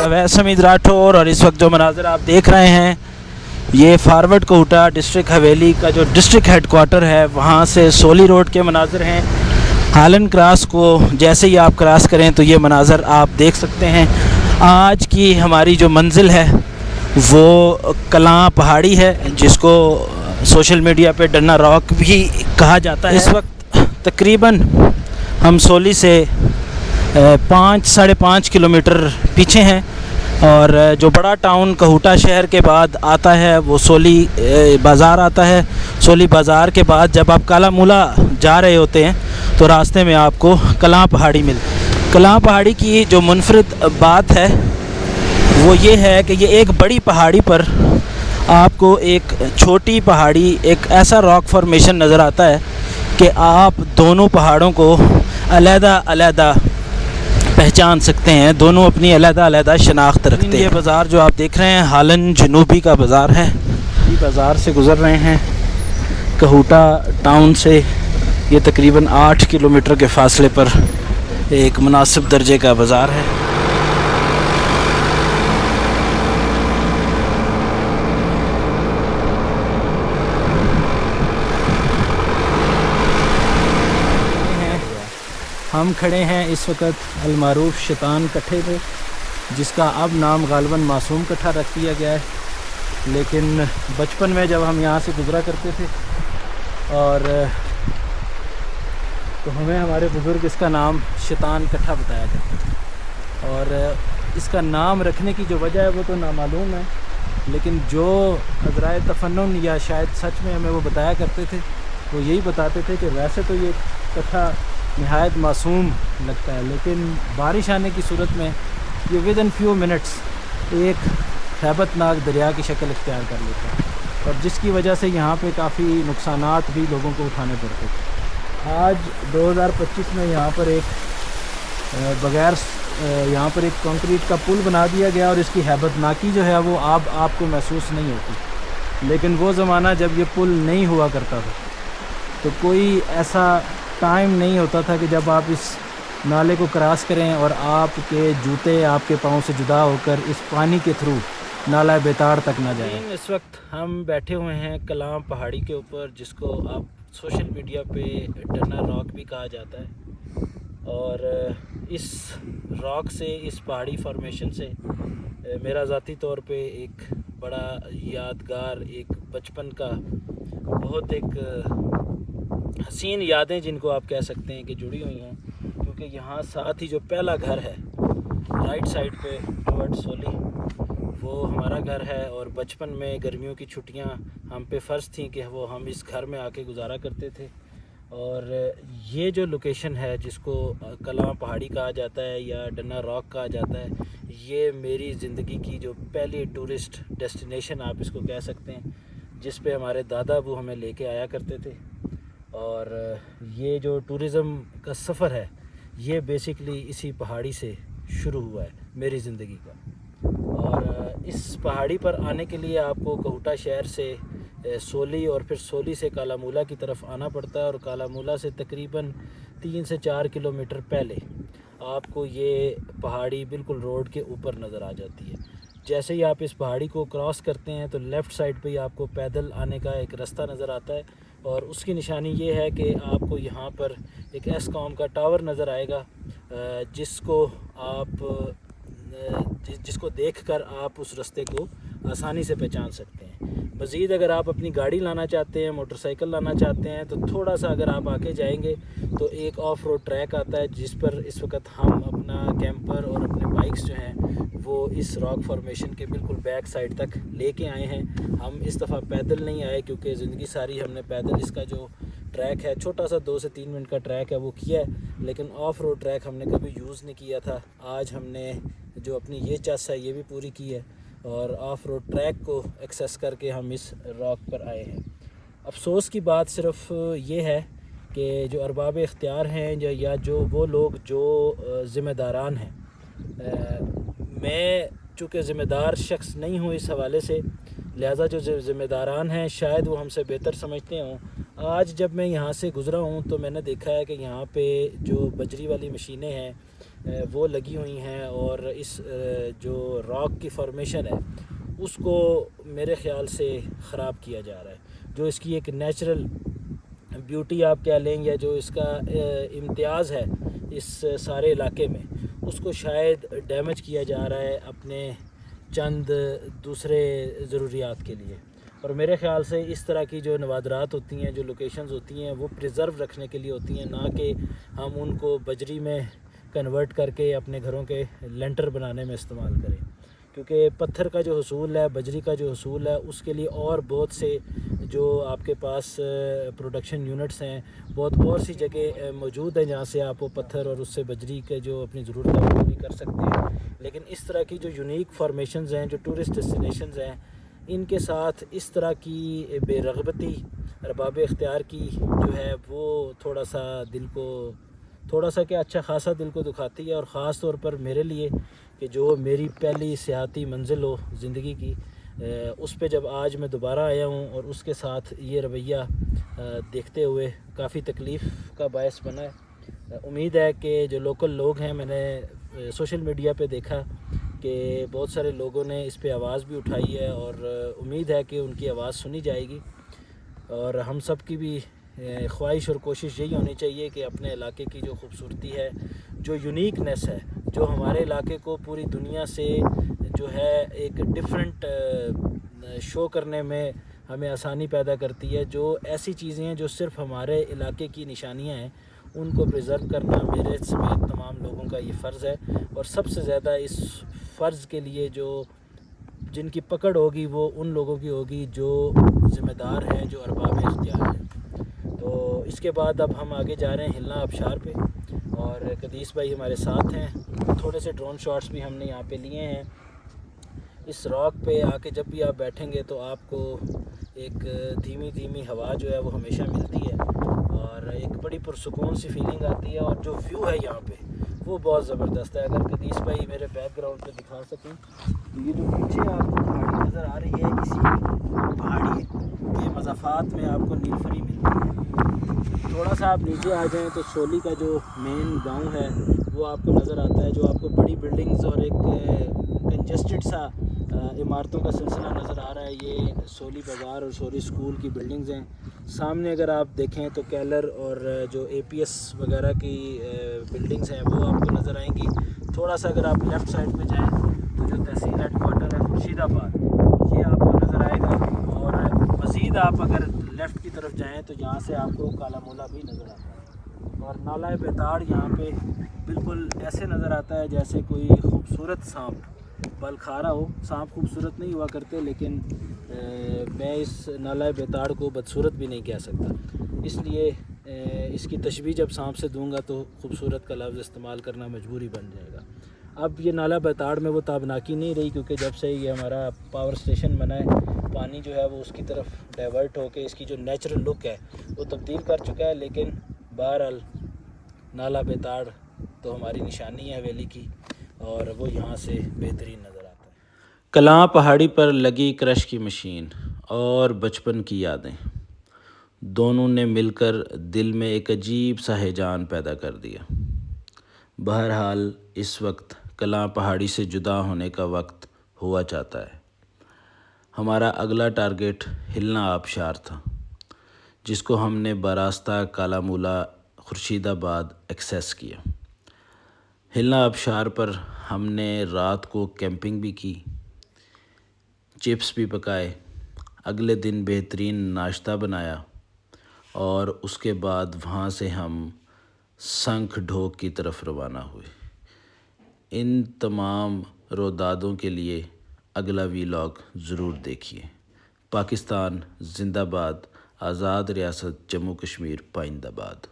अवैस हमीद राठौर और इस वक्त जो मनाज़र आप देख रहे हैं ये फारवर्ड कोहटा डिस्ट्रिक्ट हवेली का जो डिस्ट्रिक्ट हेड क्वार्टर है वहाँ से सोली रोड के मनाज़र हैं। हालन क्रॉस को जैसे ही आप क्रॉस करें तो ये मनाज़र आप देख सकते हैं। आज की हमारी जो मंजिल है वो कलां पहाड़ी है जिसको सोशल मीडिया पे डन्ना रॉक भी कहा जाता है। इस वक्त तकरीबन हम सोली से 5-5.5 किलोमीटर पीछे हैं और जो बड़ा टाउन कोहटा शहर के बाद आता है वो सोली बाज़ार आता है। सोली बाज़ार के बाद जब आप काला मूला जा रहे होते हैं तो रास्ते में आपको कलां पहाड़ी कलां पहाड़ी की जो मुनफरिद बात है वो ये है कि ये एक बड़ी पहाड़ी पर आपको एक छोटी पहाड़ी एक ऐसा रॉक फॉर्मेशन नज़र आता है कि आप दोनों पहाड़ों को अलग-अलग पहचान सकते हैं। दोनों अपनी अलग-अलग शनाख्त रखते हैं। ये बाज़ार जो आप देख रहे हैं हालन जनूबी का बाज़ार है। ये बाज़ार से गुज़र रहे हैं कोहटा टाउन से। ये तकरीबन 8 किलोमीटर के फ़ासले पर एक मुनासिब दर्जे का बाज़ार है। हम खड़े हैं इस वक्त अलमारूफ शैतान कट्ठे पे जिसका अब नाम गालबन मासूम कट्ठा रख दिया गया है। लेकिन बचपन में जब हम यहाँ से गुज़रा करते थे और तो हमें हमारे बुज़ुर्ग इसका नाम शैतान कट्ठा बताया करते थे और इसका नाम रखने की जो वजह है वो तो नामालूम है, लेकिन जो अज़राए तफन्नुन या शायद सच में हमें वो बताया करते थे वो यही बताते थे कि वैसे तो ये कट्ठा नहायत मासूम लगता है लेकिन बारिश आने की सूरत में ये विद इन फ्यू मिनट्स एक हैबतनाक दरिया की शक्ल इख्तियार कर लेता है और जिसकी वजह से यहाँ पे काफ़ी नुकसानात भी लोगों को उठाने पड़ते थे। आज 2025 में यहाँ पर एक बगैर यहाँ पर एक कंक्रीट का पुल बना दिया गया और इसकी हैबतनाकी जो है वो आपको महसूस नहीं होती। लेकिन वो ज़माना जब ये पुल नहीं हुआ करता था तो कोई ऐसा टाइम नहीं होता था कि जब आप इस नाले को क्रॉस करें और आपके जूते आपके पाँव से जुदा होकर इस पानी के थ्रू नाला बेतार तक ना जाएं। इस वक्त हम बैठे हुए हैं कलां पहाड़ी के ऊपर जिसको आप सोशल मीडिया पे डन्ना रॉक भी कहा जाता है और इस रॉक से इस पहाड़ी फॉर्मेशन से मेरा ज़ाती तौर पे एक बड़ा यादगार एक बचपन का बहुत एक हसीन यादें जिनको आप कह सकते हैं कि जुड़ी हुई हैं, क्योंकि यहाँ साथ ही जो पहला घर है राइट साइड पे टुवर्ड सोली वो हमारा घर है और बचपन में गर्मियों की छुट्टियाँ हम पे फ़र्ज़ थी कि वो हम इस घर में आके गुजारा करते थे। और ये जो लोकेशन है जिसको कलां पहाड़ी कहा जाता है या डन्ना रॉक कहा जाता है, ये मेरी ज़िंदगी की जो पहली टूरिस्ट डेस्टिनेशन आप इसको कह सकते हैं जिस पे हमारे दादा अबू हमें लेके आया करते थे। और ये जो टूरिज़म का सफ़र है ये बेसिकली इसी पहाड़ी से शुरू हुआ है मेरी ज़िंदगी का। और इस पहाड़ी पर आने के लिए आपको कोहटा शहर से सोली और फिर सोली से काला मूला की तरफ आना पड़ता है और काला मूला से तकरीबन 3 से 4 किलोमीटर पहले आपको ये पहाड़ी बिल्कुल रोड के ऊपर नज़र आ जाती है। जैसे ही आप इस पहाड़ी को क्रॉस करते हैं तो लेफ़्ट साइड पे ही आपको पैदल आने का एक रास्ता नज़र आता है और उसकी निशानी ये है कि आपको यहाँ पर एक एस्कॉम का टावर नज़र आएगा जिसको देखकर आप उस रास्ते को आसानी से पहचान सकते हैं। मज़ीद अगर आप अपनी गाड़ी लाना चाहते हैं, मोटरसाइकिल लाना चाहते हैं तो थोड़ा सा अगर आप आगे जाएंगे तो एक ऑफ रोड ट्रैक आता है जिस पर इस वक्त हम अपना कैंपर और अपने बाइक्स जो हैं वो इस रॉक फॉर्मेशन के बिल्कुल बैक साइड तक लेके आए हैं। हम इस दफ़ा पैदल नहीं आए क्योंकि ज़िंदगी सारी हमने पैदल इसका जो ट्रैक है छोटा सा 2 से 3 मिनट का ट्रैक है वो किया है, लेकिन ऑफ रोड ट्रैक हमने कभी यूज़ नहीं किया था। आज हमने जो अपनी ये चास है ये भी पूरी की है और ऑफ रोड ट्रैक को एक्सेस करके हम इस रॉक पर आए हैं। अफसोस की बात सिर्फ ये है कि जो अरबाब इख्तियार हैं या जो वो लोग जो ज़िम्मेदारान हैं, मैं चूँकि ज़िम्मेदार शख्स नहीं हूँ इस हवाले से, लिहाजा जो ज़िम्मेदारान हैं शायद वो हमसे बेहतर समझते हों। आज जब मैं यहाँ से गुज़रा हूँ तो मैंने देखा है कि यहाँ पे जो बजरी वाली मशीनें हैं وہ لگی ہوئی ہیں، اور اس جو راک کی فارمیشن ہے اس کو میرے خیال سے خراب کیا جا رہا ہے. جو اس کی ایک نیچرل بیوٹی آپ کہہ لیں، یا جو اس کا امتیاز ہے اس سارے علاقے میں، اس کو شاید ڈیمیج کیا جا رہا ہے اپنے چند دوسرے ضروریات کے لیے. اور میرے خیال سے اس طرح کی جو نوادرات ہوتی ہیں، جو لوکیشنز ہوتی ہیں، وہ پریزرو رکھنے کے لیے ہوتی ہیں، نہ کہ ہم ان کو بجری میں کنورٹ کر کے اپنے گھروں کے لینٹر بنانے میں استعمال کریں. کیونکہ پتھر کا جو حصول ہے، بجری کا جو حصول ہے، اس کے لیے اور بہت سے جو آپ کے پاس پروڈکشن یونٹس ہیں، بہت اور سی جگہ موجود ہیں جہاں سے آپ وہ پتھر اور اس سے بجری کے جو اپنی ضرورت ہے پوری کر سکتے ہیں. لیکن اس طرح کی جو یونیک فارمیشنز ہیں، جو ٹورسٹ ڈیسٹینیشنز ہیں، ان کے ساتھ اس طرح کی بے رغبتی ارباب اختیار کی جو ہے وہ تھوڑا سا کیا اچھا خاصا دل کو دکھاتی ہے. اور خاص طور پر میرے لیے کہ جو میری پہلی سیاحتی منزل ہو زندگی کی، اس پہ جب آج میں دوبارہ آیا ہوں اور اس کے ساتھ یہ رویہ دیکھتے ہوئے کافی تکلیف کا باعث بنا ہے. امید ہے کہ جو لوکل لوگ ہیں، میں نے سوشل میڈیا پہ دیکھا کہ بہت سارے لوگوں نے اس پہ آواز بھی اٹھائی ہے، اور امید ہے کہ ان کی آواز سنی جائے گی. اور ہم سب کی بھی خواہش اور کوشش یہی ہونی چاہیے کہ اپنے علاقے کی جو خوبصورتی ہے، جو یونیکنیس ہے، جو ہمارے علاقے کو پوری دنیا سے جو ہے ایک ڈفرینٹ شو کرنے میں ہمیں آسانی پیدا کرتی ہے، جو ایسی چیزیں ہیں جو صرف ہمارے علاقے کی نشانیاں ہیں، ان کو پریزرو کرنا میرے سمیت تمام لوگوں کا یہ فرض ہے. اور سب سے زیادہ اس فرض کے لیے جن کی پکڑ ہوگی وہ ان لوگوں کی ہوگی جو ذمہ دار ہیں، جو ارباب اختیار ہیں. تو اس کے بعد اب ہم آگے جا رہے ہیں ہلنا آبشار پہ، اور قدیس بھائی ہمارے ساتھ ہیں. تھوڑے سے ڈرون شاٹس بھی ہم نے یہاں پہ لیے ہیں. اس راک پہ آ کے جب بھی آپ بیٹھیں گے تو آپ کو ایک دھیمی ہوا جو ہے وہ ہمیشہ ملتی ہے، اور ایک بڑی پرسکون سی فیلنگ آتی ہے. اور جو ویو ہے یہاں پہ وہ بہت زبردست ہے. اگر قدیس بھائی میرے بیک گراؤنڈ پہ دکھا سکیں تو یہ جو پیچھے آپ کو پہاڑی نظر آ رہی ہے، اسی پہاڑی کے مضافات میں آپ کو نیلفری ملتی ہے. تھوڑا سا آپ نیچے آ جائیں تو سولی کا جو مین گاؤں ہے وہ آپ کو نظر آتا ہے، جو آپ کو بڑی بلڈنگز اور ایک کنجسٹڈ سا عمارتوں کا سلسلہ نظر آ رہا ہے. یہ سولی بازار اور سولی اسکول کی بلڈنگز ہیں. سامنے اگر آپ دیکھیں تو کیلر اور جو اے پی ایس وغیرہ کی بلڈنگز ہیں وہ آپ کو نظر آئیں گی. تھوڑا سا اگر آپ لیفٹ سائڈ پہ جائیں تو جو تحصیل ہیڈ کوارٹر ہے خورشید آباد، یہ آپ کو نظر آئے گا. اور مزید آپ اگر لیفٹ کی طرف جائیں تو یہاں سے آپ کو کالا مولا بھی نظر آتا ہے. اور نالہ بیتاڑ یہاں پہ بالکل ایسے نظر آتا ہے جیسے کوئی خوبصورت سانپ بل کھا رہا ہو. سانپ خوبصورت نہیں ہوا کرتے، لیکن میں اس نالہ بیتاڑ کو بدصورت بھی نہیں کہہ سکتا، اس لیے اس کی تشبیہ جب سانپ سے دوں گا تو خوبصورت کا لفظ استعمال کرنا مجبوری بن جائے گا. اب یہ نالہ بیتاڑ میں وہ تابناکی نہیں رہی، کیونکہ جب سے یہ ہمارا پاور سٹیشن بنا ہے، پانی جو ہے وہ اس کی طرف ڈائیورٹ ہو کے اس کی جو نیچرل لک ہے وہ تبدیل کر چکا ہے. لیکن بہرحال نالہ بیتاڑ تو ہماری نشانی ہے حویلی کی، اور وہ یہاں سے بہترین نظر آتا ہے. کلاں پہاڑی پر لگی کرش کی مشین اور بچپن کی یادیں، دونوں نے مل کر دل میں ایک عجیب سا ہیجان پیدا کر دیا. بہرحال اس وقت کلاں پہاڑی سے جدا ہونے کا وقت ہوا چاہتا ہے. ہمارا اگلا ٹارگٹ ہلنا آبشار تھا، جس کو ہم نے براستہ کالا مولا خورشید آباد ایکسیس کیا. ہلنا آبشار پر ہم نے رات کو کیمپنگ بھی کی، چپس بھی پکائے، اگلے دن بہترین ناشتہ بنایا، اور اس کے بعد وہاں سے ہم سنکھ ڈھوک کی طرف روانہ ہوئے. ان تمام رودادوں کے لیے اگلا ویلاگ ضرور دیکھیے. پاکستان زندہ باد، آزاد ریاست جموں کشمیر پائندہ باد.